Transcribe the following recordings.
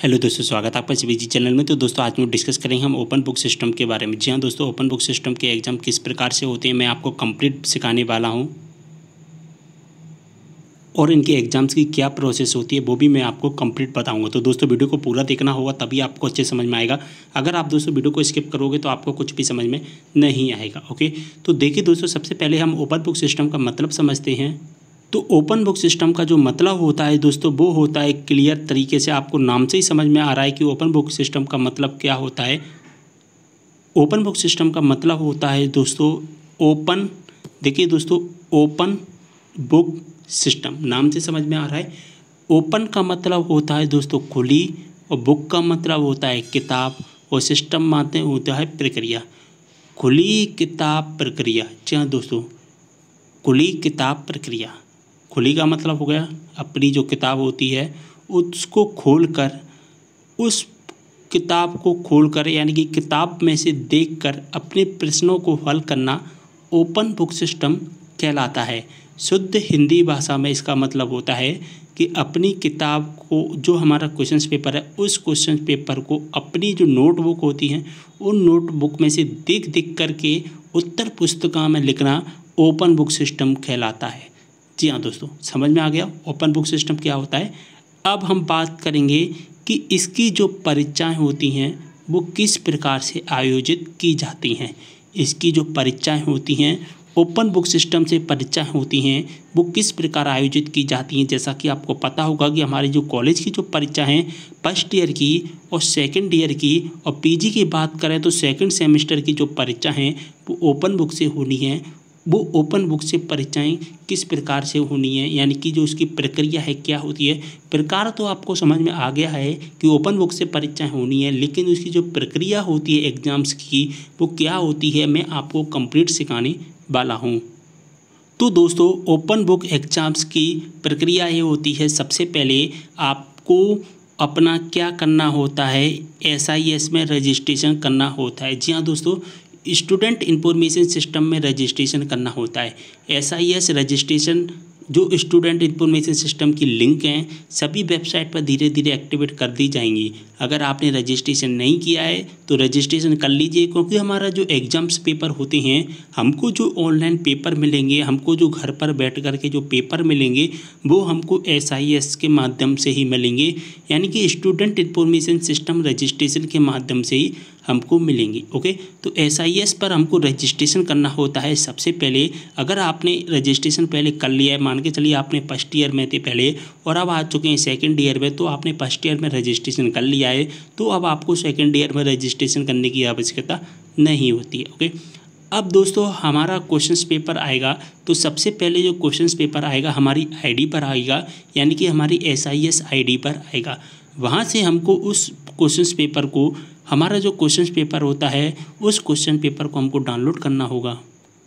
Hello दोस्तों, स्वागत है आपका सीबीजी चैनल में। तो दोस्तों आज हम डिस्कस करेंगे हम ओपन बुक सिस्टम के बारे में। जी हाँ दोस्तों, ओपन बुक सिस्टम के एग्ज़ाम किस प्रकार से होते हैं मैं आपको कंप्लीट सिखाने वाला हूँ, और इनके एग्ज़ाम्स की क्या प्रोसेस होती है वो भी मैं आपको कंप्लीट बताऊंगा। तो दोस्तों वीडियो को पूरा देखना होगा, तभी आपको अच्छे समझ में आएगा। अगर आप दोस्तों वीडियो को स्किप करोगे तो आपको कुछ भी समझ में नहीं आएगा। ओके, तो देखिए दोस्तों, सबसे पहले हम ओपन बुक सिस्टम का मतलब समझते हैं। तो ओपन बुक सिस्टम का जो मतलब होता है दोस्तों, वो होता है क्लियर तरीके से, आपको नाम से ही समझ में आ रहा है कि ओपन बुक सिस्टम का मतलब क्या होता है। ओपन बुक सिस्टम का मतलब होता है दोस्तों ओपन, देखिए दोस्तों, ओपन बुक सिस्टम नाम से समझ में आ रहा है। ओपन का मतलब होता है दोस्तों खुली, और बुक का मतलब होता है किताब, और सिस्टम मानते होता है प्रक्रिया। खुली किताब प्रक्रिया, जी हाँ दोस्तों, खुली किताब प्रक्रिया। खुली का मतलब हो गया अपनी जो किताब होती है उसको खोलकर, उस किताब को खोलकर यानी कि किताब में से देखकर अपने प्रश्नों को हल करना ओपन बुक सिस्टम कहलाता है। शुद्ध हिंदी भाषा में इसका मतलब होता है कि अपनी किताब को, जो हमारा क्वेश्चन पेपर है, उस क्वेश्चन पेपर को अपनी जो नोटबुक होती हैं उन नोटबुक में से देख देख करके उत्तर पुस्तिका में लिखना ओपन बुक सिस्टम कहलाता है। जी हाँ दोस्तों, समझ में आ गया ओपन बुक सिस्टम क्या होता है। अब हम बात करेंगे कि इसकी जो परीक्षाएं होती हैं वो किस प्रकार से आयोजित की जाती हैं। इसकी जो परीक्षाएं होती हैं, ओपन बुक सिस्टम से परीक्षाएं होती हैं, वो किस प्रकार आयोजित की जाती हैं। जैसा कि आपको पता होगा कि हमारी जो कॉलेज की जो परीक्षा हैं, फर्स्ट ईयर की और सेकंड ईयर की, और पीजी की बात करें तो सेकंड सेमेस्टर की जो परीक्षा हैं वो ओपन बुक से होनी है। वो ओपन बुक से परीक्षाएं किस प्रकार से होनी है, यानी कि जो उसकी प्रक्रिया है क्या होती है। प्रकार तो आपको समझ में आ गया है कि ओपन बुक से परीक्षाएं होनी है, लेकिन उसकी जो प्रक्रिया होती है एग्ज़ाम्स की वो क्या होती है, मैं आपको कंप्लीट सिखाने वाला हूँ। तो दोस्तों, ओपन बुक एग्ज़ाम्स की प्रक्रिया ये होती है, सबसे पहले आपको अपना क्या करना होता है, SIS में रजिस्ट्रेशन करना होता है। जी हाँ दोस्तों, स्टूडेंट इंफॉर्मेशन सिस्टम में रजिस्ट्रेशन करना होता है। SIS रजिस्ट्रेशन जो स्टूडेंट इंफॉर्मेशन सिस्टम की लिंक हैं सभी वेबसाइट पर धीरे धीरे एक्टिवेट कर दी जाएंगी। अगर आपने रजिस्ट्रेशन नहीं किया है तो रजिस्ट्रेशन कर लीजिए, क्योंकि हमारा जो एग्ज़ाम्स पेपर होते हैं, हमको जो ऑनलाइन पेपर मिलेंगे, हमको जो घर पर बैठ कर के जो पेपर मिलेंगे वो हमको SIS के माध्यम से ही मिलेंगे, यानी कि स्टूडेंट इंफॉर्मेशन सिस्टम रजिस्ट्रेशन के माध्यम से ही हमको मिलेंगी। ओके, तो SIS पर हमको रजिस्ट्रेशन करना होता है सबसे पहले। अगर आपने रजिस्ट्रेशन पहले कर लिया है, मान के चलिए आपने फर्स्ट ईयर में थे पहले और अब आ चुके हैं सेकंड ईयर में, तो आपने फर्स्ट ईयर में रजिस्ट्रेशन कर लिया है तो अब आपको सेकंड ईयर में रजिस्ट्रेशन करने की आवश्यकता नहीं होती है। ओके, अब दोस्तों हमारा क्वेश्चंस पेपर आएगा, तो सबसे पहले जो क्वेश्चंस पेपर आएगा हमारी ID पर आएगा, यानी कि हमारी SIS ID पर आएगा। वहाँ से हमको उस क्वेश्चंस पेपर को, हमारा जो क्वेश्चन पेपर होता है उस क्वेश्चन पेपर को हमको डाउनलोड करना होगा।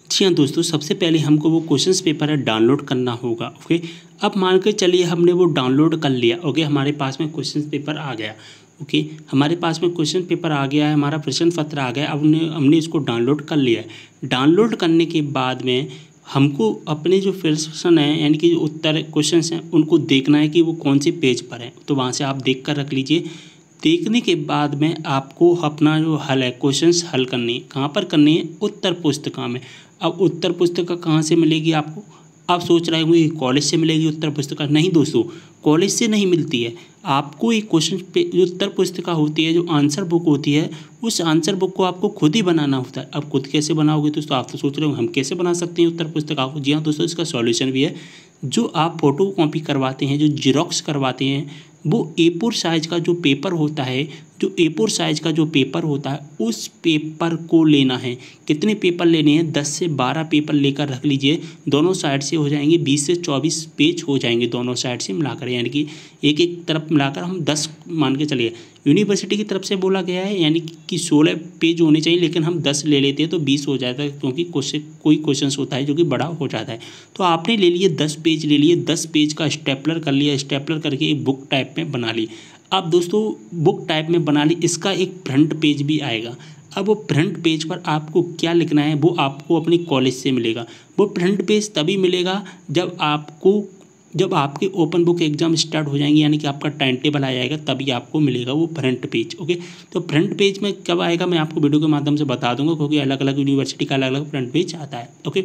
जी हाँ दोस्तों, सबसे पहले हमको वो क्वेश्चन पेपर है डाउनलोड करना होगा। ओके, अब मान के चलिए हमने वो डाउनलोड कर लिया। ओके, हमारे पास में क्वेश्चन पेपर आ गया। ओके, हमारे पास में क्वेश्चन पेपर आ गया है, हमारा प्रश्न पत्र आ गया। अब हमने इसको डाउनलोड कर लिया है। डाउनलोड करने के बाद में हमको अपने जो प्रश्न हैं, यानी कि जो उत्तर क्वेश्चन हैं, उनको देखना है कि वो कौन से पेज पर हैं। तो वहाँ से आप देख कर रख लीजिए। देखने के बाद में आपको अपना जो हल है, क्वेश्चंस हल करनी है। कहाँ पर करनी है? उत्तर पुस्तिका में। अब उत्तर पुस्तिका कहाँ से मिलेगी आपको? आप सोच रहे होंगे कि कॉलेज से मिलेगी उत्तर पुस्तिका। नहीं दोस्तों, कॉलेज से नहीं मिलती है। आपको एक क्वेश्चन पे जो उत्तर पुस्तिका होती है, जो आंसर बुक होती है, उस आंसर बुक को आपको खुद ही बनाना होता है। अब खुद कैसे बनाओगे दोस्तों? आप तो सोच रहे हो हम कैसे बना सकते हैं उत्तर पुस्तिका को। जी हाँ दोस्तों, इसका सॉल्यूशन भी है। जो आप फोटो कॉपी करवाते हैं, जो जीरोक्स करवाते हैं, वो A4 साइज़ का जो पेपर होता है, जो A4 साइज़ का जो पेपर होता है, उस पेपर को लेना है। कितने पेपर लेने हैं? 10 से 12 पेपर लेकर रख लीजिए। दोनों साइड से हो जाएंगे 20 से 24 पेज हो जाएंगे, दोनों साइड से मिलाकर, यानी कि एक एक तरफ मिलाकर हम 10 मान के चलिए। यूनिवर्सिटी की तरफ से बोला गया है यानी कि 16 पेज होने चाहिए, लेकिन हम 10 ले लेते हैं तो 20 हो जाता है, क्योंकि कोई क्वेश्चन होता है जो कि बड़ा हो जाता है। तो आपने ले लिए 10 पेज ले लिए, 10 पेज का स्टेपलर कर लिया, स्टेपलर करके एक बुक टाइप में बना ली। अब दोस्तों बुक टाइप में बना ली, इसका एक फ्रंट पेज भी आएगा। अब वो फ्रंट पेज पर आपको क्या लिखना है वो आपको अपने कॉलेज से मिलेगा। वो फ्रंट पेज तभी मिलेगा जब आपको जब आपके ओपन बुक एग्जाम स्टार्ट हो जाएंगे यानी कि आपका टाइम टेबल आ जाएगा तभी आपको मिलेगा वो फ्रंट पेज। ओके, तो फ्रंट पेज में कब आएगा मैं आपको वीडियो के माध्यम से बता दूंगा, क्योंकि अलग अलग यूनिवर्सिटी का अलग अलग फ्रंट पेज आता है। ओके,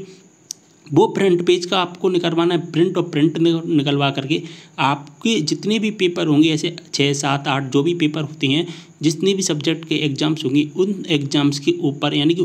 वो फ्रंट पेज का आपको निकलवाना है प्रिंट, और प्रिंट निकलवा करके आपके जितने भी पेपर होंगे, ऐसे 6, 7, 8 जो भी पेपर होते हैं, जितने भी सब्जेक्ट के एग्जाम्स होंगे, उन एग्जाम्स के ऊपर यानी कि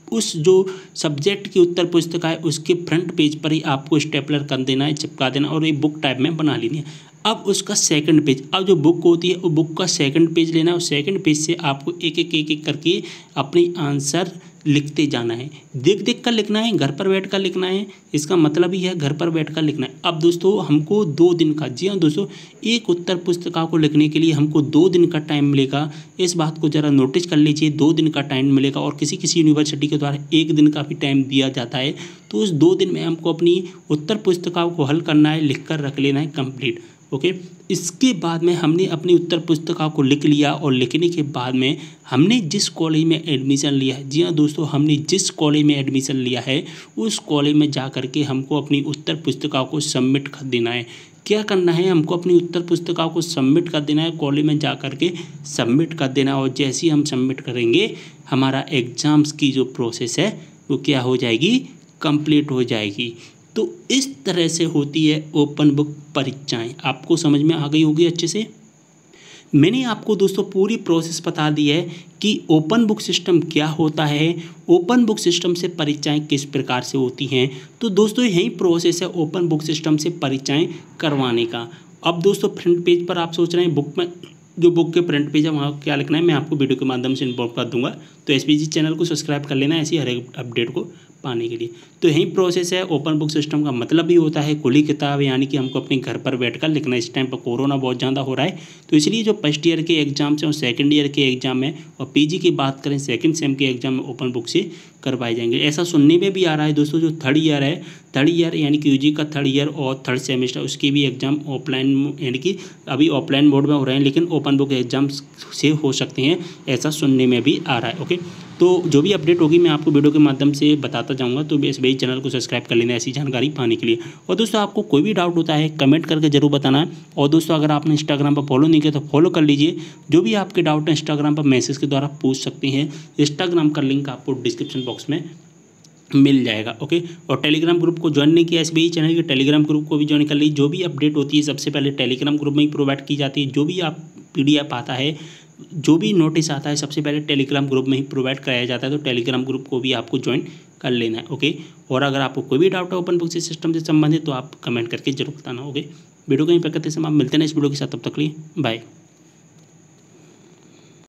उस जो सब्जेक्ट की उत्तर पुस्तिका है उसके फ्रंट पेज पर ही आपको स्टेपलर कर देना है, चिपका देना और एक बुक टाइप में बना लेनी है। अब उसका सेकंड पेज, अब जो बुक होती है वो बुक का सेकंड पेज लेना है, और सेकंड पेज से आपको एक एक करके अपनी आंसर लिखते जाना है। देख देख कर लिखना है, घर पर बैठ कर लिखना है, इसका मतलब ही है घर पर बैठ कर लिखना है। अब दोस्तों हमको 2 दिन का, जी हाँ दोस्तों, एक उत्तर पुस्तिका को लिखने के लिए हमको 2 दिन का टाइम मिलेगा। इस बात को ज़रा नोटिस कर लीजिए, 2 दिन का टाइम मिलेगा, और किसी किसी यूनिवर्सिटी के द्वारा 1 दिन का भी टाइम दिया जाता है। तो उस 2 दिन में हमको अपनी उत्तर पुस्तिकाओं को हल करना है, लिख कर रख लेना है कंप्लीट। ओके, इसके बाद में हमने अपनी उत्तर पुस्तिका को लिख लिया, और लिखने के बाद में हमने जिस कॉलेज में एडमिशन लिया है, जी हाँ दोस्तों, हमने जिस कॉलेज में एडमिशन लिया है उस कॉलेज में जा कर के हमको अपनी उत्तर पुस्तिका को सबमिट कर देना है। क्या करना है, हमको अपनी उत्तर पुस्तिका को सबमिट कर देना है, कॉलेज में जा कर के सबमिट कर देना है, और जैसे ही हम सबमिट करेंगे हमारा एग्ज़ाम्स की जो प्रोसेस है वो क्या हो जाएगी, कंप्लीट हो जाएगी। तो इस तरह से होती है ओपन बुक परीक्षाएं। आपको समझ में आ गई होगी अच्छे से। मैंने आपको दोस्तों पूरी प्रोसेस बता दी है कि ओपन बुक सिस्टम क्या होता है, ओपन बुक सिस्टम से परीक्षाएं किस प्रकार से होती हैं। तो दोस्तों यही प्रोसेस है ओपन बुक सिस्टम से परीक्षाएं करवाने का। अब दोस्तों फ्रंट पेज पर आप सोच रहे हैं बुक में, जो बुक के फ्रंट पेज है वहाँ क्या लिखना है, मैं आपको वीडियो के माध्यम से इन्फॉर्म कर दूंगा। तो एसपीजी चैनल को सब्सक्राइब कर लेना ऐसी हर एक अपडेट को पाने के लिए। तो यही प्रोसेस है। ओपन बुक सिस्टम का मतलब भी होता है खुली किताब, यानी कि हमको अपने घर पर बैठकर लिखना। इस टाइम पर कोरोना बहुत ज़्यादा हो रहा है, तो इसलिए जो फर्स्ट ईयर के एग्जाम्स हैं और सेकंड ईयर के एग्जाम है, और पीजी की बात करें सेकंड सेम के एग्जाम में ओपन बुक से करवाए जाएंगे। ऐसा सुनने में भी आ रहा है दोस्तों, जो थर्ड ईयर है, थर्ड ईयर यानी कि यूजी का थर्ड ईयर और थर्ड सेमेस्टर, उसके भी एग्जाम ऑफलाइन यानी कि अभी ऑफलाइन मोड में हो रहे हैं, लेकिन ओपन बुक एग्जाम से हो सकते हैं, ऐसा सुनने में भी आ रहा है। ओके, तो जो भी अपडेट होगी मैं आपको वीडियो के माध्यम से बताता जाऊंगा। तो इस भाई चैनल को सब्सक्राइब कर लेना ऐसी जानकारी पाने के लिए। और दोस्तों आपको कोई भी डाउट होता है कमेंट करके जरूर बताना है। और दोस्तों अगर आपने इंस्टाग्राम पर फॉलो नहीं किया तो फॉलो कर लीजिए। जो भी आपके डाउट है इंस्टाग्राम पर मैसेज के द्वारा पूछ सकते हैं। इंस्टाग्राम का लिंक आपको डिस्क्रिप्शन बॉक्स में मिल जाएगा। ओके, और टेलीग्राम ग्रुप को ज्वाइन नहीं किया एसबीआई चैनल के टेलीग्राम ग्रुप को भी ज्वाइन कर लीजिए। जो भी अपडेट होती है सबसे पहले टेलीग्राम ग्रुप में ही प्रोवाइड की जाती है। जो भी आप PDF आता है, जो भी नोटिस आता है, सबसे पहले टेलीग्राम ग्रुप में ही प्रोवाइड कराया जाता है। तो टेलीग्राम ग्रुप को भी आपको ज्वाइन कर लेना है। ओके, और अगर आपको कोई भी डाउट है ओपन बुक सिस्टम से संबंधित तो आप कमेंट करके जरूर बताना। ओके, वीडियो कहीं पर करते समय आप मिलते हैं इस वीडियो के साथ, तब तक के लिए बाय।